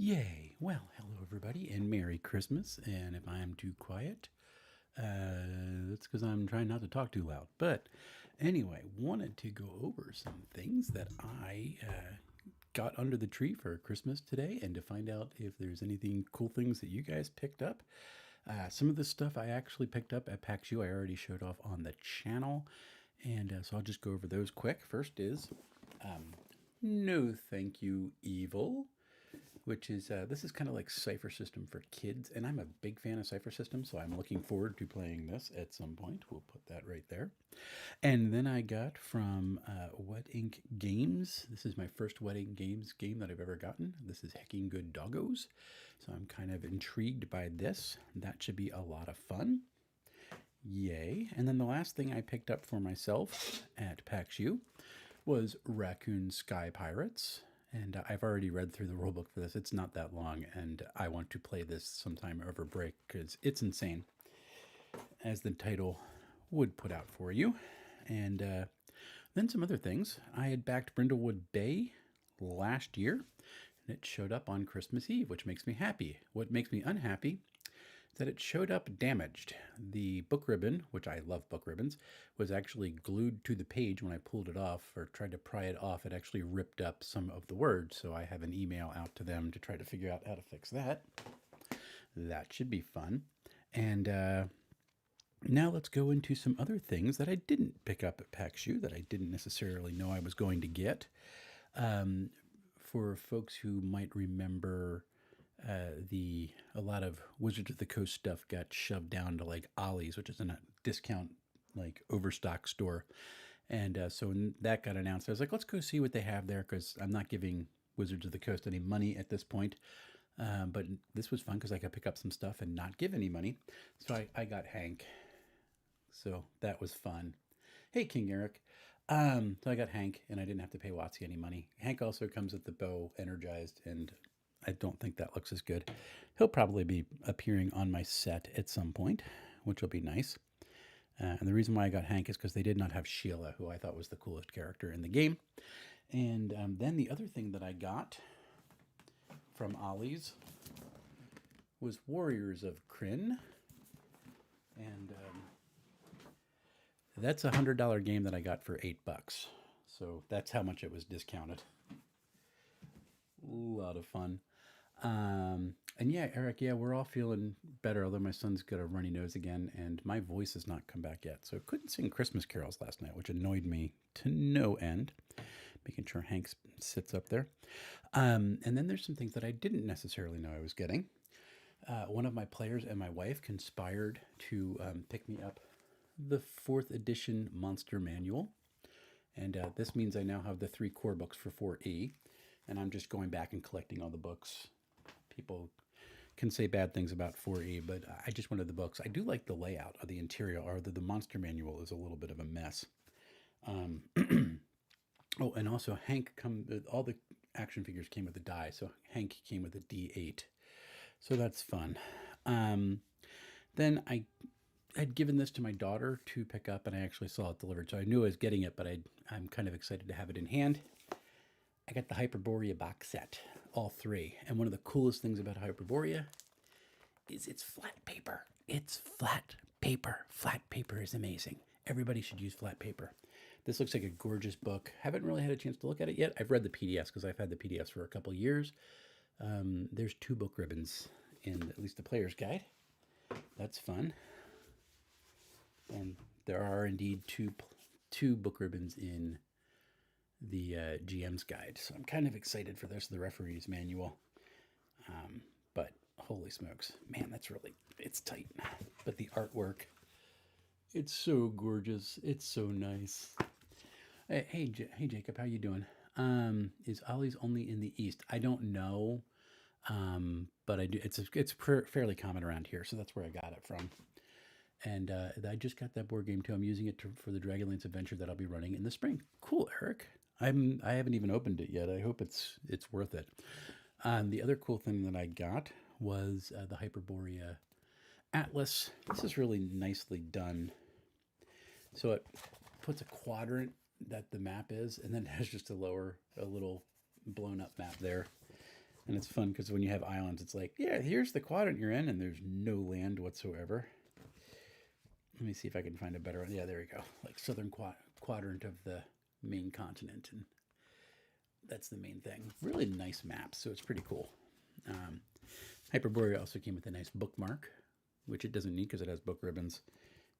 Yay! Well, hello everybody, and Merry Christmas. And if I am too quiet, that's because I'm trying not to talk too loud. But anyway, wanted to go over some things that I got under the tree for Christmas today, and to find out if there's anything cool things that you guys picked up. Some of the stuff I actually picked up at PAX U, I already showed off on the channel, and so I'll just go over those quick. First is No Thank You Evil, which is this is kind of like Cipher System for kids, and I'm a big fan of Cipher System, so I'm looking forward to playing this at some point. We'll put that right there. And then I got from Wet Ink Games. This is my first Wet Ink Games game that I've ever gotten. This is Hecking Good Doggos, so I'm kind of intrigued by this. That should be a lot of fun. Yay. And then the last thing I picked up for myself at PAX U was Raccoon Sky Pirates. And I've already read through the rulebook for this. It's not that long, and I want to play this sometime over break because it's insane, as the title would put out for you. And then some other things. I had backed Brindlewood Bay last year, and it showed up on Christmas Eve, which makes me happy. What makes me unhappy that it showed up damaged. The book ribbon, which I love book ribbons, was actually glued to the page when I pulled it off or tried to pry it off. It actually ripped up some of the words, so I have an email out to them to try to figure out how to fix that. That should be fun. And now let's go into some other things that I didn't pick up at PAX U that I didn't necessarily know I was going to get. For folks who might remember, a lot of Wizards of the Coast stuff got shoved down to like Ollie's, which is a discount like overstock store. And so when that got announced, I was like, let's go see what they have there because I'm not giving Wizards of the Coast any money at this point. But this was fun because I could pick up some stuff and not give any money. So I got Hank. So that was fun. Hey, King Eric. So I got Hank, and I didn't have to pay Watsy any money. Hank also comes with the bow energized, and I don't think that looks as good. He'll probably be appearing on my set at some point, which will be nice. And the reason why I got Hank is because they did not have Sheila, who I thought was the coolest character in the game. And then the other thing that I got from Ollie's was Warriors of Krynn. And that's a $100 game that I got for $8. So that's how much it was discounted. A lot of fun. And yeah, Eric, yeah, we're all feeling better, although my son's got a runny nose again, and my voice has not come back yet. So I couldn't sing Christmas carols last night, which annoyed me to no end. Making sure Hank sits up there. And then there's some things that I didn't necessarily know I was getting. One of my players and my wife conspired to pick me up the 4th edition Monster Manual. And this means I now have the 3 core books for 4E. And I'm just going back and collecting all the books. People can say bad things about 4E, but I just wanted the books. I do like the layout of the interior, or the Monster Manual is a little bit of a mess. Oh, and also Hank all the action figures came with a die, so Hank came with a D8. So that's fun. Then I'd given this to my daughter to pick up, and I actually saw it delivered, so I knew I was getting it, but I'm kind of excited to have it in hand. I got the Hyperborea box set, all 3. And one of the coolest things about Hyperborea is it's flat paper. It's flat paper. Flat paper is amazing. Everybody should use flat paper. This looks like a gorgeous book. Haven't really had a chance to look at it yet. I've read the PDFs because I've had the PDFs for a couple years. There's 2 book ribbons in at least the player's guide. That's fun. And there are indeed two book ribbons in the GM's guide. So I'm kind of excited for this, the referee's manual. But holy smokes, man, it's tight. But the artwork, it's so gorgeous. It's so nice. Hey, Jacob, how you doing? Is Ollie's only in the East? I don't know. But I do. It's fairly common around here, so that's where I got it from. And I just got that board game too. I'm using it for the Dragonlance adventure that I'll be running in the spring. Cool, Eric. I haven't even opened it yet. I hope it's worth it. The other cool thing that I got was the Hyperborea Atlas. This is really nicely done. So it puts a quadrant that the map is, and then it has just a little blown up map there. And it's fun because when you have islands, it's like, yeah, here's the quadrant you're in, and there's no land whatsoever. Let me see if I can find a better one. Yeah, there we go. Like southern quadrant of the main continent, and that's the main thing. Really nice maps, so it's pretty cool. Hyperborea also came with a nice bookmark, which it doesn't need because it has book ribbons.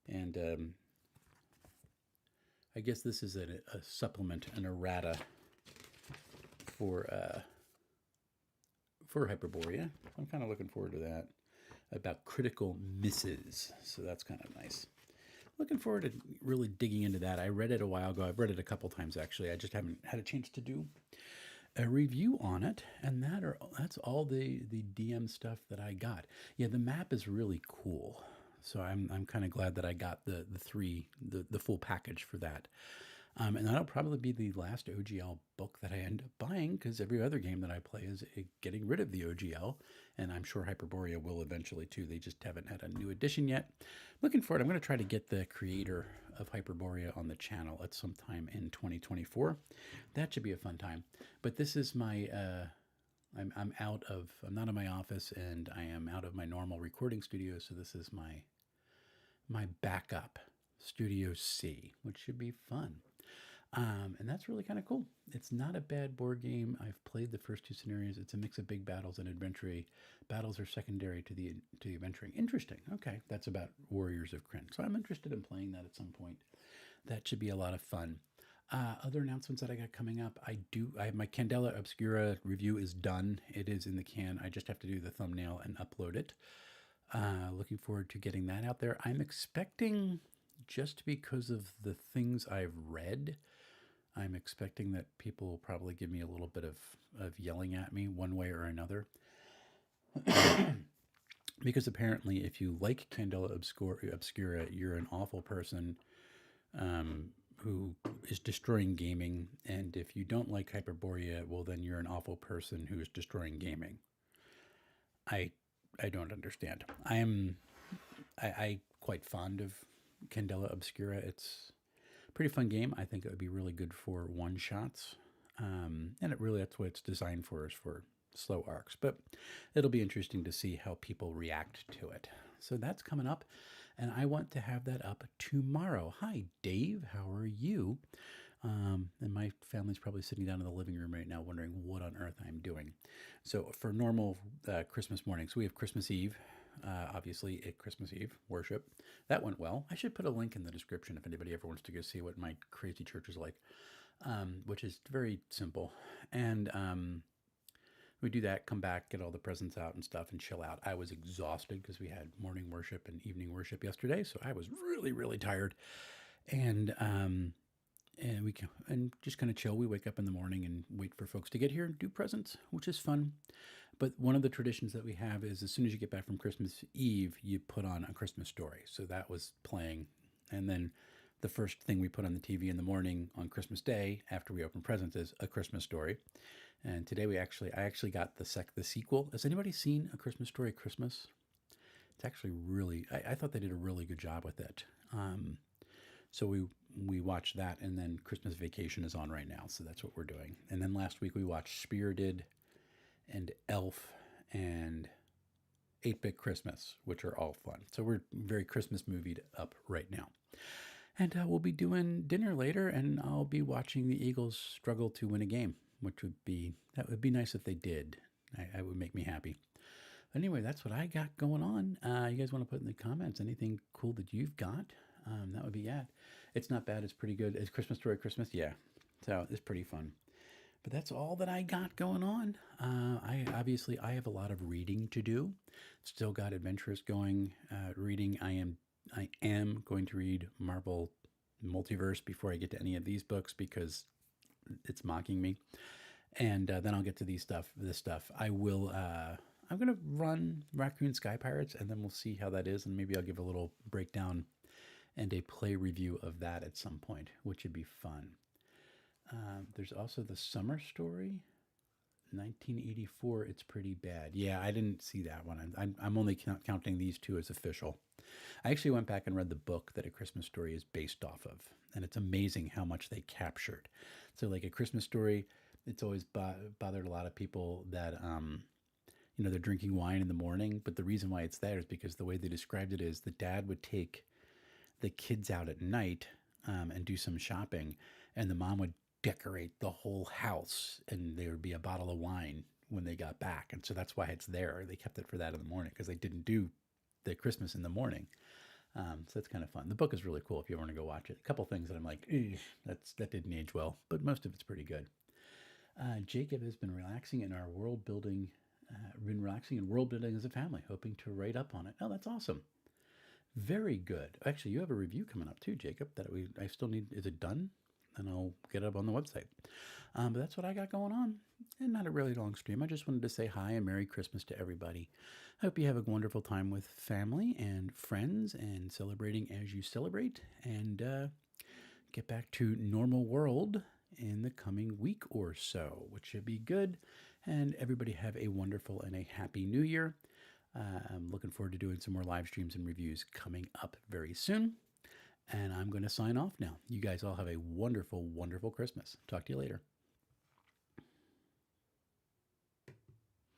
And I guess this is a supplement, an errata for Hyperborea. I'm kind of looking forward to that. About critical misses, so that's kind of nice. Looking forward to really digging into that. I read it a while ago. I've read it a couple times actually. I just haven't had a chance to do a review on it, and that's all the DM stuff that I got. Yeah, the map is really cool, so I'm kind of glad that I got the full package for that. And that'll probably be the last OGL book that I end up buying, because every other game that I play is getting rid of the OGL, and I'm sure Hyperborea will eventually too. They just haven't had a new edition yet. Looking forward. I'm going to try to get the creator of Hyperborea on the channel at some time in 2024. That should be a fun time. But this is my I'm not in my office, and I am out of my normal recording studio, so this is my backup Studio C, which should be fun. And that's really kind of cool. It's not a bad board game. I've played the first two scenarios. It's a mix of big battles and adventure. Battles are secondary to the adventuring. Interesting. Okay, that's about Warriors of Krynn. So I'm interested in playing that at some point. That should be a lot of fun. Other announcements that I got coming up. I have my Candela Obscura review is done. It is in the can. I just have to do the thumbnail and upload it. Looking forward to getting that out there. I'm expecting, just because of the things I've read, I'm expecting that people will probably give me a little bit of yelling at me one way or another. Because apparently if you like Candela Obscura, you're an awful person who is destroying gaming. And if you don't like Hyperborea, well, then you're an awful person who is destroying gaming. I don't understand. I quite fond of Candela Obscura. It's a pretty fun game. I think it would be really good for one-shots. And that's what it's designed for, is for slow arcs. But it'll be interesting to see how people react to it. So that's coming up, and I want to have that up tomorrow. Hi, Dave. How are you? And my family's probably sitting down in the living room right now wondering what on earth I'm doing. So for normal Christmas mornings, we have Christmas Eve. Obviously, at Christmas Eve worship. That went well. I should put a link in the description if anybody ever wants to go see what my crazy church is like, which is very simple. And we do that, come back, get all the presents out and stuff, and chill out. I was exhausted because we had morning worship and evening worship yesterday, so I was really, really tired. And we can just kind of chill. We wake up in the morning and wait for folks to get here and do presents, which is fun. But one of the traditions that we have is, as soon as you get back from Christmas Eve, you put on A Christmas Story. So that was playing. And then the first thing we put on the TV in the morning on Christmas Day after we open presents is A Christmas Story. And today I actually got the sequel. Has anybody seen A Christmas Story Christmas? It's actually really, I thought they did a really good job with it. So we watched that, and then Christmas Vacation is on right now, so that's what we're doing. And then last week we watched Spirited and Elf and 8-Bit Christmas, which are all fun. So we're very Christmas movied up right now. And we'll be doing dinner later, and I'll be watching the Eagles struggle to win a game, which would be nice if they did. I would make me happy. Anyway, that's what I got going on. You guys want to put in the comments anything cool that you've got? That would be it. It's not bad. It's pretty good. Is Christmas Story Christmas? Yeah. So it's pretty fun. But that's all that I got going on. I have a lot of reading to do. Still got Adventurous going. Reading. I am going to read Marvel Multiverse before I get to any of these books, because it's mocking me. And then I'll get to this stuff. I will. I'm going to run Raccoon Sky Pirates, and then we'll see how that is, and maybe I'll give a little breakdown and a play review of that at some point, which would be fun. There's also the Summer Story, 1984. It's pretty bad. Yeah, I didn't see that one. I'm only counting these two as official. I actually went back and read the book that A Christmas Story is based off of, and it's amazing how much they captured. So like A Christmas Story, It's always bothered a lot of people that they're drinking wine in the morning, but the reason why it's there is because the way they described it is the dad would take the kids out at night and do some shopping, and the mom would decorate the whole house, and there would be a bottle of wine when they got back, and so that's why it's there. They kept it for that in the morning because they didn't do the Christmas in the morning. So that's kind of fun. The book is really cool if you want to go watch it. A couple things that I'm like, that didn't age well, but most of it's pretty good. Jacob has been relaxing in our world building, been relaxing in world building as a family, hoping to write up on it. Oh, that's awesome. Very good. Actually, you have a review coming up too, Jacob. I still need. Is it done? And I'll get it up on the website. But that's what I got going on, and not a really long stream. I just wanted to say hi and Merry Christmas to everybody. I hope you have a wonderful time with family and friends, and celebrating as you celebrate, and get back to normal world in the coming week or so, which should be good. And everybody have a wonderful and a happy new year. I'm looking forward to doing some more live streams and reviews coming up very soon. And I'm going to sign off now. You guys all have a wonderful, wonderful Christmas. Talk to you later.